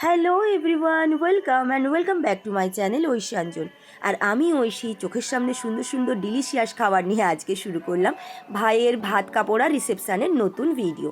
Hello everyone, welcome back to my channel Aishi Anjan. আর আমি ঐশী চোখের সামনে সুন্দর সুন্দর ডিলিশিয়াস খাবার নিয়ে আজকে শুরু করলাম ভাইয়ের ভাত কাপড়া রিসেপশানের নতুন ভিডিও।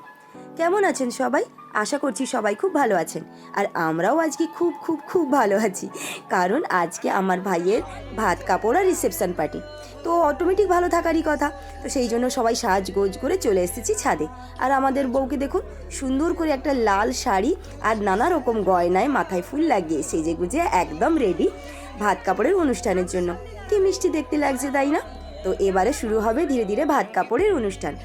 কেমন আছেন সবাই? আশা করছি সবাই খুব ভালো আছেন। আর আমরাও আজকে খুব খুব খুব ভালো আছি, কারণ আজকে আমার ভাইয়ের ভাত কাপড়া রিসেপশান পার্টি। তো অটোমেটিক ভালো থাকারই কথা, তো সেই জন্য সবাই সাজগোজ করে চলে এসেছি ছাদে। আর আমাদের বউকে দেখুন, সুন্দর করে একটা লাল শাড়ি আর নানা রকম গয়নায় মাথায় ফুল লাগিয়ে সেজে গুজে একদম রেডি ভাত কাপড়ের অনুষ্ঠানের জন্য। কি মিষ্টি দেখতে লাগছে, তাই না? তো এবারে শুরু হবে ধীরে ধীরে ভাত কাপড়ের অনুষ্ঠান।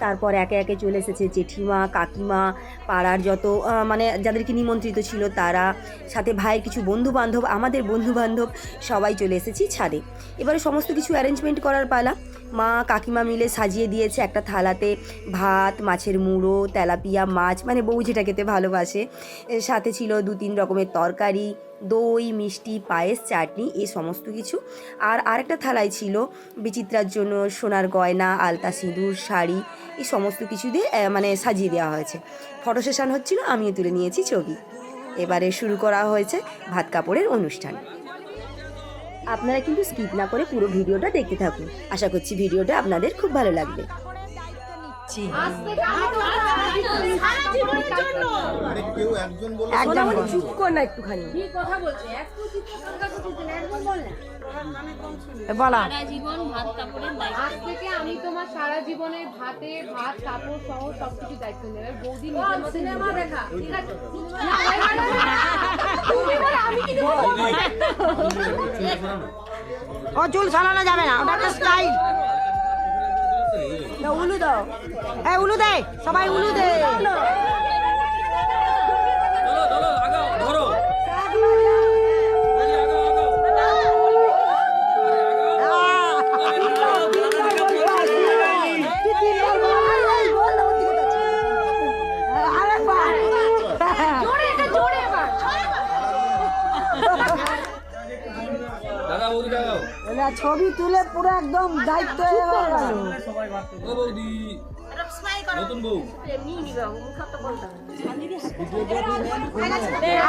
তারপর একে একে চলে এসেছে জেঠিমা, কাকিমা, পাড়ার যত মানে যাদেরকে নিমন্ত্রিত ছিল তারা, সাথে ভাইয়ের কিছু বন্ধুবান্ধব, আমাদের বন্ধুবান্ধব সবাই চলে এসেছি ছাদে। এবারে সমস্ত কিছু অ্যারেঞ্জমেন্ট করার পালা। মা কাকিমা মিলে সাজিয়ে দিয়েছে একটা থালাতে ভাত, মাছের মুড়ো, তেলাপিয়া মাছ, মানে বউ যেটা খেতে ভালোবাসে। সাথে ছিল 2-3 রকমের তরকারি, দই, মিষ্টি, পায়েস, চাটনি, এই সমস্ত কিছু। আর আরেকটা থালায় ছিল বিচিত্রার জন্য সোনার গয়না, আলতা, সিঁদুর, শাড়ি, এই সমস্ত কিছু দিয়ে মানে সাজিয়ে দেওয়া হয়েছে। ফটো সেশন হচ্ছিল, আমিও তুলে নিয়েছি ছবি। এবারে শুরু করা হয়েছে ভাত কাপড়ের অনুষ্ঠান। আপনারা কিন্তু স্কিপ না করে পুরো ভিডিওটা দেখতে থাকুন, আশা করছি ভিডিওটা আপনাদের খুব ভালো লাগবে। চুপ কর না একটুখানি। আজ থেকে আমি তোমার সারা জীবনের ভাত কাপড় সহ সবকিছু দায়িত্ব নেবে। বৌদি নিজের মতো সিনেমা দেখা, ঠিক আছে? ও চুল সারানো যাবে না, ওটা একটা স্টাইল। উলু দাও, উলু দে, সবাই উলু দে। ছবি তুলে পুরো একদম দায়িত্ব হয়ে গেল।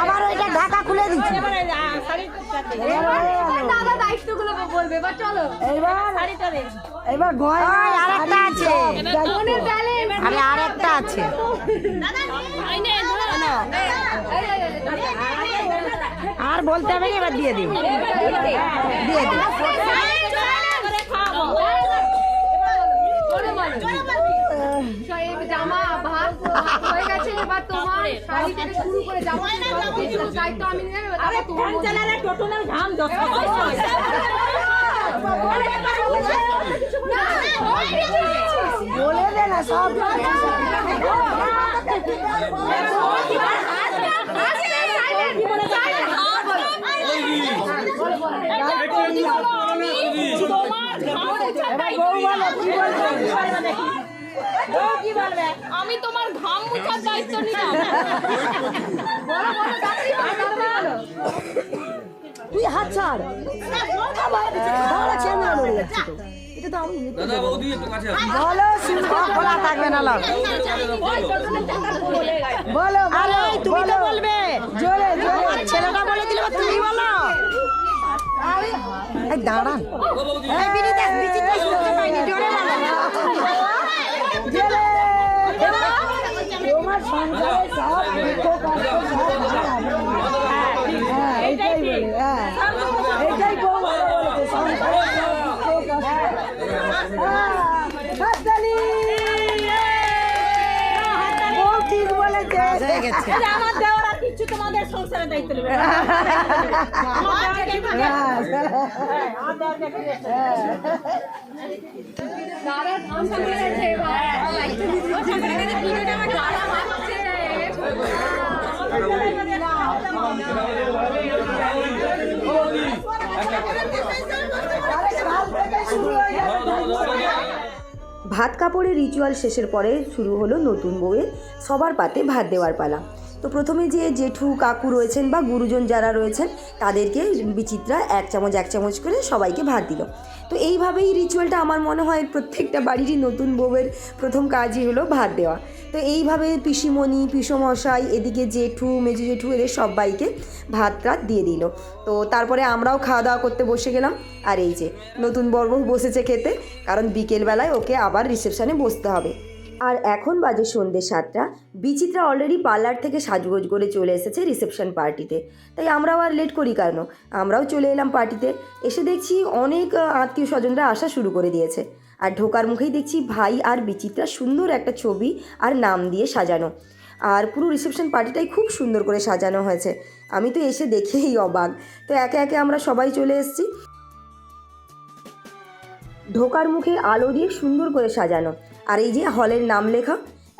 আবার ওইটা ঢাকা খুলে দিচ্ছি। এবার আরেকটা আছে, আরে আরেকটা আছে। আর বলতে হবে না, এবার দিয়ে দিন, দিয়ে দিন। জামা ভাত হয়ে গেছে, এবার তোমার শাড়ি থেকে শুরু করে জামা দায়িত্ব আমি নিয়ে নেব। বলে দে না সব। আমি তোমার ঘাম মুছার দায়িত্ব নিলাম। তুই হাত ছাড়। খোলা থাকবে না, বলো। আরে তুমি তো বলবে জোরে জোরে, ছেলেটা বলে দিলে তুমি বলো। দাঁড়ান, জোরে তোমার সংসারে সব দুঃখ কষ্ট এইটাই বলে, এইটাই বউ ভালো বলেছে, সংসারে সব দুঃখ কষ্ট। বউ ঠিক বলেছে। আমার দেওয়ার আর কিছু তোমাদের সংসারের দায়িত্ব নেবে। ভাত কাপড়ের রিচুয়াল শেষের পরে শুরু হলো নতুন বউয়ের সবার পাতে ভাত দেওয়ার পালা। তো প্রথমে যে জেঠু কাকু রয়েছেন বা গুরুজন যারা রয়েছেন তাদেরকে বিচিত্রা এক চামচ করে সবাইকে ভাত দিল। তো এইভাবেই রিচুয়ালটা আমার মনে হয় প্রত্যেকটা বাড়িরই নতুন বউয়ের প্রথম কাজই হলো ভাত দেওয়া। তো এইভাবে পিসিমণি পিসমশাই এদিকে জেঠু মেজো জেঠু এদের সবাইকে ভাত টাত দিয়ে দিল। তো তারপরে আমরাও খাওয়া দাওয়া করতে বসে গেলাম। আর এই যে নতুন বর বউ বসেছে খেতে, কারণ বিকেলবেলায় ওকে আবার রিসেপশানে বসতে হবে। আর এখন বাজে সন্ধ্যে 7টা। বিচিত্রা অলরেডি পার্লার থেকে সাজগোজ করে চলে এসেছে রিসেপশন পার্টিতে। তাই আমরাও আর লেট করি কেন, আমরাও চলে এলাম পার্টিতে। এসে দেখছি অনেক আত্মীয় স্বজনরা আসা শুরু করে দিয়েছে। আর ঢোকার মুখেই দেখছি ভাই আর বিচিত্রা সুন্দর একটা ছবি আর নাম দিয়ে সাজানো। আর পুরো রিসেপশন পার্টিটাই খুব সুন্দর করে সাজানো হয়েছে। আমি তো এসে দেখেই অবাক। তো একে একে আমরা সবাই চলে এসেছি। ঢোকার মুখে আলো দিয়ে সুন্দর করে সাজানো, আর এই যে হলের নাম লেখা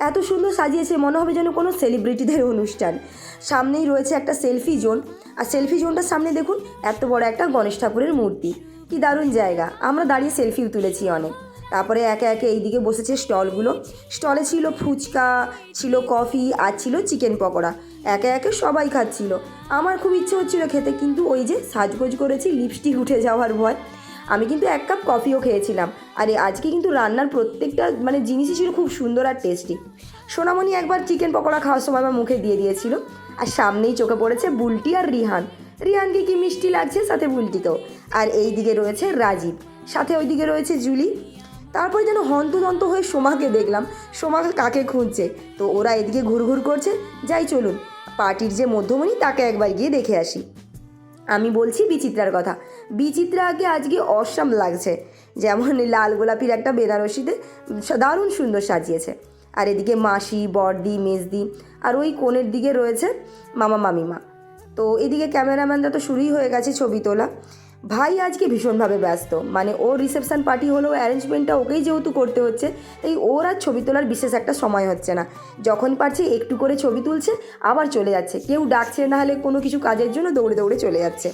এত সুন্দর সাজিয়েছে, মনে হবে যেন কোনো সেলিব্রিটিদের অনুষ্ঠান। সামনেই রয়েছে একটা সেলফি জোন, আর সেলফি জোনটার সামনে দেখুন এত বড় একটা গণেশ ঠাকুরের মূর্তি। কি দারুণ জায়গা, আমরা দাঁড়িয়ে সেলফিও তুলেছি অনেক। তারপরে একে একে এইদিকে বসেছে স্টলগুলো। স্টলে ছিল ফুচকা, ছিল কফি আর ছিল চিকেন পকোড়া। একে একে সবাই খাচ্ছিল। আমার খুব ইচ্ছে হচ্ছিল খেতে, কিন্তু ওই যে সাজগোজ করেছি, লিপস্টিক উঠে যাওয়ার ভয়। আমি কিন্তু 1 কাপ কফিও খেয়েছিলাম। আর আজকে কিন্তু রান্নার প্রত্যেকটা জিনিসই ছিল খুব সুন্দর আর টেস্টি। সোনামণি একবার চিকেন পকোড়া খাওয়ার সময় আমার মুখে দিয়ে দিয়েছিল। আর সামনেই চোখে পড়েছে বুলটি আর রিহান। রিহানকে কি মিষ্টি লাগছে, সাথে বুলটিকেও। আর এই দিকে রয়েছে রাজীব, সাথে ওইদিকে রয়েছে জুলি। তারপরে যেন হন্তদন্ত হয়ে সোমাকে দেখলাম, সোমাকে কাকে খুঁজছে। তো ওরা এদিকে ঘুরঘুর করছে। যাই চলুন, পার্টির যে মধ্যমণি তাকে একবার গিয়ে দেখে আসি। আমি বলছি বিচিত্রার কথা। বিচিত্রাকে আজকে অসাম লাগছে, যেমন লাল গোলাপির একটা বেনারসিতে দারুণ সুন্দর সাজিয়েছে। আর এদিকে মাসি, বড়দি, মেজদি, আর ওই কোণের দিকে রয়েছে মামা মামিমা। তো এদিকে ক্যামেরাম্যানরা তো শুরুই হয়ে গেছে ছবি তোলা। ভাই আজকে ভীষণভাবে ব্যস্ত, ওর রিসেপশন পার্টি হলেও অ্যারেঞ্জমেন্টটা ওকেই যেহেতু করতে হচ্ছে, তাই ওর আর ছবি তোলার বিশেষ একটা সময় হচ্ছে না। যখন পারছে একটু করে ছবি তুলছে, আবার চলে যাচ্ছে। কেউ ডাকছে না হলে কোনো কিছু কাজের জন্য দৌড়ে দৌড়ে চলে যাচ্ছে।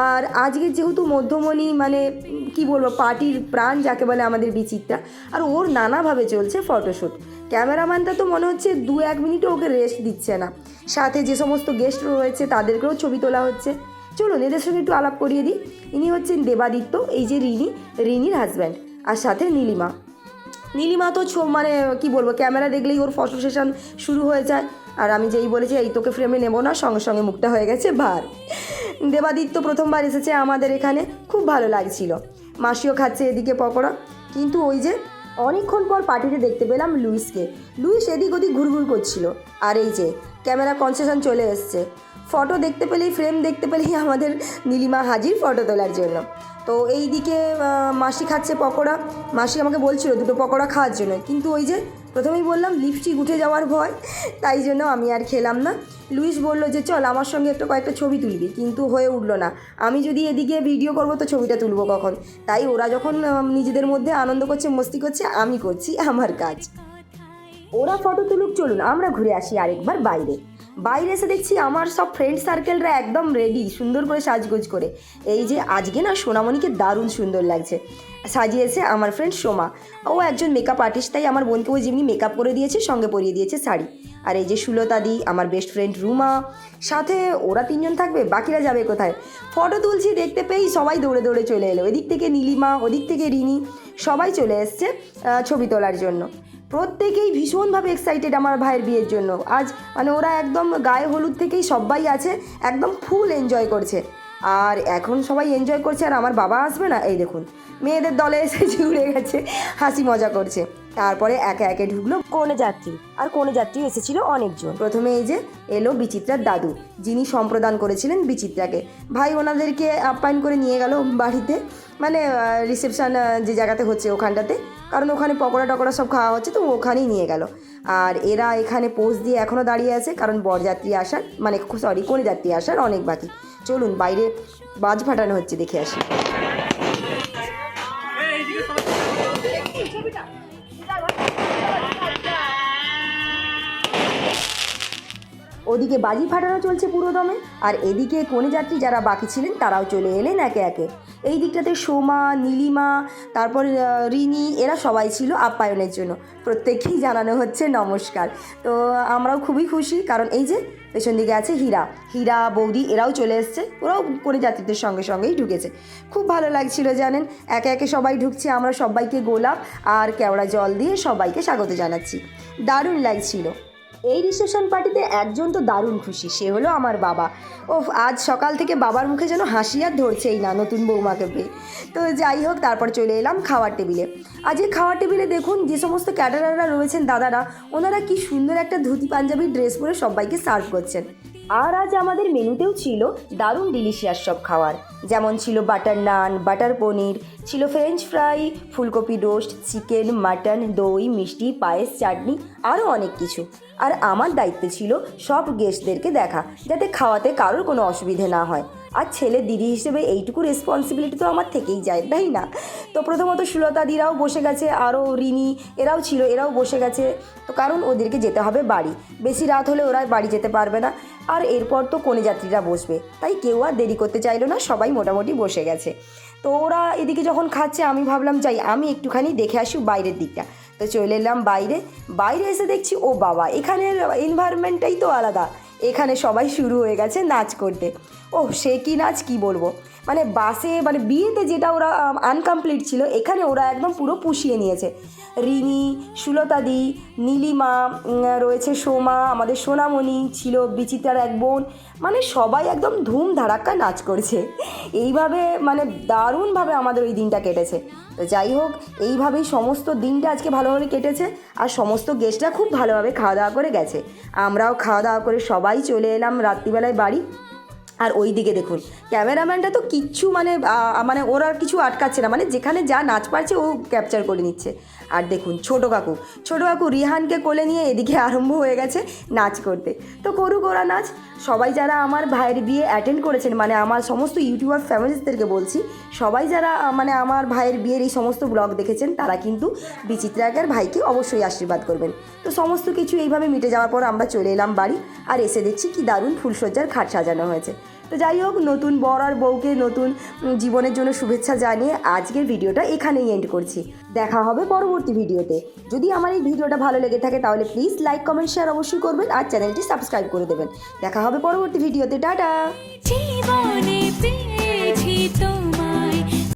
আর আজকে যেহেতু মধ্যমণি কি বলবো, পার্টির প্রাণ যাকে বলে আমাদের বিচিত্রা, আর ওর নানাভাবে চলছে ফটোশ্যুট। ক্যামেরাম্যানটা তো মনে হচ্ছে 2-1 মিনিটও ওকে রেস্ট দিচ্ছে না। সাথে যে সমস্ত গেস্ট রয়েছে তাদেরকেও ছবি তোলা হচ্ছে। চলুন এদের সঙ্গে একটু আলাপ করিয়ে দিই। ইনি হচ্ছেন দেবাদিত্য, এই যে রিনির হাজব্যান্ড, আর সাথে নীলিমা তো কি বলবো, ক্যামেরা দেখলেই ওর ফটো সেশন শুরু হয়ে যায়। আর আমি যেই বলেছি এই তোকে ফ্রেমে নেবো না, সঙ্গে সঙ্গে মুখটা হয়ে গেছে ভার। দেবাদিত্য প্রথমবার এসেছে আমাদের এখানে, খুব ভালো লাগছিল। মাসিও খাচ্ছে এদিকে পকোড়া। কিন্তু ওই যে অনেকক্ষণ পর পার্টিতে দেখতে পেলাম লুইস এদিক ওদিক ঘুরঘুর করছিল। আর এই যে ক্যামেরা কনসেশন চলে এসছে। ফটো দেখতে পেলেই, ফ্রেম দেখতে পেলেই আমাদের নীলিমা হাজির ফটো তোলার জন্য। তো এই দিকে মাসি খাচ্ছে পকোড়া। মাসি আমাকে বলছিল 2টো পকোড়া খাওয়ার জন্য, কিন্তু ওই যে প্রথমেই বললাম লিপস্টিক উঠে যাওয়ার ভয়, তাই জন্য আমি আর খেলাম না। লুইস বললো যে চল আমার সঙ্গে কয়েকটা ছবি তুলবি, কিন্তু হয়ে উঠলো না। আমি যদি এদিকে ভিডিও করব তো ছবিটা তুলবো কখন? তাই ওরা যখন নিজেদের মধ্যে আনন্দ করছে, মস্তি করছে, আমি করছি আমার কাজ। ওরা ফটো তুলুক, চলুন আমরা ঘুরে আসি আরেকবার বাইরে এসে দেখছি আমার সব ফ্রেন্ড সার্কেলরা একদম রেডি, সুন্দর করে সাজগোজ করে। এই যে আজকে না সোনামণিকে দারুণ সুন্দর লাগছে সাজিয়েছে আমার ফ্রেন্ড সোমা। ও একজন মেকআপ আর্টিস্ট, তাই আমার বোনকে ওই যেমনি মেকআপ করে দিয়েছে, সঙ্গে পরিয়ে দিয়েছে শাড়ি। আর এই যে সুলতাদি, আমার বেস্ট ফ্রেন্ড রুমা, সাথে ওরা 3জন থাকবে, বাকিরা যাবে কোথায়? ফটো তুলছি দেখতে পেয়েই সবাই দৌড়ে দৌড়ে চলে এলো। এদিক থেকে নীলিমা, ওদিক থেকে রিনি, সবাই চলে এসছে ছবি তোলার জন্য। প্রত্যেকেই ভীষণভাবে এক্সাইটেড আমার ভাইয়ের বিয়ের জন্য। আজ ওরা একদম গায়ে হলুদ থেকেই সবাই আছে, একদম ফুল এনজয় করছে। আর এখন সবাই এনজয় করছে, আর আমার বাবা আসবে না, এই দেখুন মেয়েদের দলে এসে উড়ে গেছে, হাসি মজা করছে। তারপরে একে একে ঢুকলো কনেযাত্রী, আর কনেযাত্রী এসেছিল অনেকজন। প্রথমে এই যে এলো বিচিত্রার দাদু, যিনি সম্প্রদান করেছিলেন বিচিত্রাকে। ভাই ওনাদেরকে আপ্যায়ন করে নিয়ে গেল বাড়িতে, রিসেপশান যে জায়গাতে হচ্ছে ওখানটাতে, কারণ ওখানে পকোড়া টকোড়া সব খাওয়া হচ্ছে, তো ওখানেই নিয়ে গেল। আর এরা এখানে পোজ দিয়ে এখনও দাঁড়িয়ে আছে, কারণ বরযাত্রী আসার কনেযাত্রী আসার অনেক বাকি। চলুন বাইরে বাজ ফাটানো হচ্ছে, দেখে আসি। ওদিকে বাজি ফাটানো চলছে পুরো দমে, আর এদিকে কনে যাত্রী যারা বাকি ছিলেন তারাও চলে এলেন একে একে। এই দিকটাতে সোমা, নীলিমা, তারপর রিনি, এরা সবাই ছিল আপ্যায়নের জন্য। প্রত্যেককেই জানানো হচ্ছে নমস্কার। তো আমরাও খুবই খুশি, কারণ এই যে পেছন দিকে আছে হীরা বৌদি, এরাও চলে এসছে, ওরাও কনে যাত্রীদের সঙ্গে সঙ্গেই ঢুকেছে। খুব ভালো লাগছিল জানেন, একে একে সবাই ঢুকছে, আমরা সবাইকে গোলাপ আর কেওড়া জল দিয়ে সবাইকে স্বাগত জানাচ্ছি। দারুণ লাগছিল। এই রিসেপশন পার্টিতে একজন তো দারুণ খুশি, সে হলো আমার বাবা। আজ সকাল থেকে বাবার মুখে যেন হাসি আর ধরছেই না নতুন বৌমাকে পেয়ে। তো যাই হোক, তারপর চলে এলাম খাওয়ার টেবিলে। আজ এই খাওয়ার টেবিলে দেখুন যে সমস্ত ক্যাটারাররা রয়েছেন দাদারা, ওনারা কি সুন্দর একটা ধুতি পাঞ্জাবির ড্রেস পরে সবাইকে সার্ভ করছেন। আর আজ আমাদের মেনুতেও ছিল দারুণ ডিলিশিয়াস সব খাবার, যেমন ছিল বাটার নান, বাটার পনির, ছিল ফ্রেঞ্চ ফ্রাই, ফুলকপি রোস্ট, চিকেন, মাটন, দই, মিষ্টি, পায়েস, চাটনি, আরও অনেক কিছু। আর আমার দায়িত্ব ছিল সব গেস্টদেরকে দেখা, যাতে খাওয়াতে কারোর কোনো অসুবিধে না হয়। আর ছেলে দিদি হিসেবে এইটুকু রেসপন্সিবিলিটি তো আমার থেকেই যায়, তাই না? তো প্রথমত সুলতাদিরাও বসে গেছে, আরও রিনি এরাও ছিল, এরাও বসে গেছে। তো কারণ ওদেরকে যেতে হবে বাড়ি, বেশি রাত হলে ওরা বাড়ি যেতে পারবে না। আর এরপর তো কনে যাত্রীরা বসবে, তাই কেউ আর দেরি করতে চাইলো না, সবাই মোটামুটি বসে গেছে। তো ওরা এদিকে যখন খাচ্ছে, আমি ভাবলাম যাই আমি একটুখানি দেখে আসি বাইরের দিকটা। তো চলে এলাম বাইরে এসে দেখছি ও বাবা, এখানের এনভায়রনমেন্টটাই তো আলাদা। এখানে সবাই শুরু হয়ে গেছে নাচ করতে। সে কি নাচ, কি বলবো, মানে বাসে মানে বিয়েতে যেটা ওরা আনকমপ্লিট ছিল, এখানে ওরা একদম পুরো পুষিয়ে নিয়েছে। রিনি, সুলতাদি, নীলিমা, রয়েছে সোমা, আমাদের সোনামণি ছিল, বিচিত্রার এক বোন, মানে সবাই একদম ধুম ধাড়াক্কা নাচ করছে। এইভাবে মানে দারুণভাবে আমাদের ওই দিনটা কেটেছে। তো যাই হোক, এইভাবেই সমস্ত দিনটা আজকে ভালোভাবে কেটেছে। আর সমস্ত গেস্টরা খুব ভালোভাবে খাওয়া দাওয়া করে গেছে। আমরাও খাওয়া দাওয়া করে সবাই চলে এলাম রাত্রিবেলায় বাড়ি। আর ওই দিকে দেখুন ক্যামেরাম্যানটা তো কিচ্ছু মানে ওরা কিছু আটকাচ্ছে না, মানে যেখানে যা নাচ পারছে ও ক্যাপচার করে নিচ্ছে। আর দেখুন ছোটো কাকু রিহানকে কোলে নিয়ে এদিকে আরম্ভ হয়ে গেছে নাচ করতে। তো করুক ওরা নাচ। সবাই যারা আমার ভাইয়ের বিয়ে অ্যাটেন্ড করেছেন, মানে আমার সমস্ত ইউটিউবার ফ্যামিলিসদেরকে বলছি, সবাই যারা মানে আমার ভাইয়ের বিয়ের এই সমস্ত ব্লগ দেখেছেন, তারা কিন্তু বিচিত্রার ভাইকে অবশ্যই আশীর্বাদ করবেন। তো সমস্ত কিছু এইভাবে মিটে যাওয়ার পর আমরা চলে এলাম বাড়ি। আর এসে দেখছি কি দারুণ ফুলসজ্জার খাট সাজানো হয়েছে। তো যাই হোক, নতুন বর আর বউকে নতুন জীবনের জন্য শুভেচ্ছা জানিয়ে আজকের ভিডিওটা এখানেই এন্ড করছি। দেখা হবে পরবর্তী ভিডিওতে। যদি আমার এই ভিডিওটা ভালো লেগে থাকে তাহলে প্লিজ লাইক, কমেন্ট, শেয়ার অবশ্যই করবেন, আর চ্যানেলটি সাবস্ক্রাইব করে দেবেন। দেখা হবে পরবর্তী ভিডিওতে। টাটা।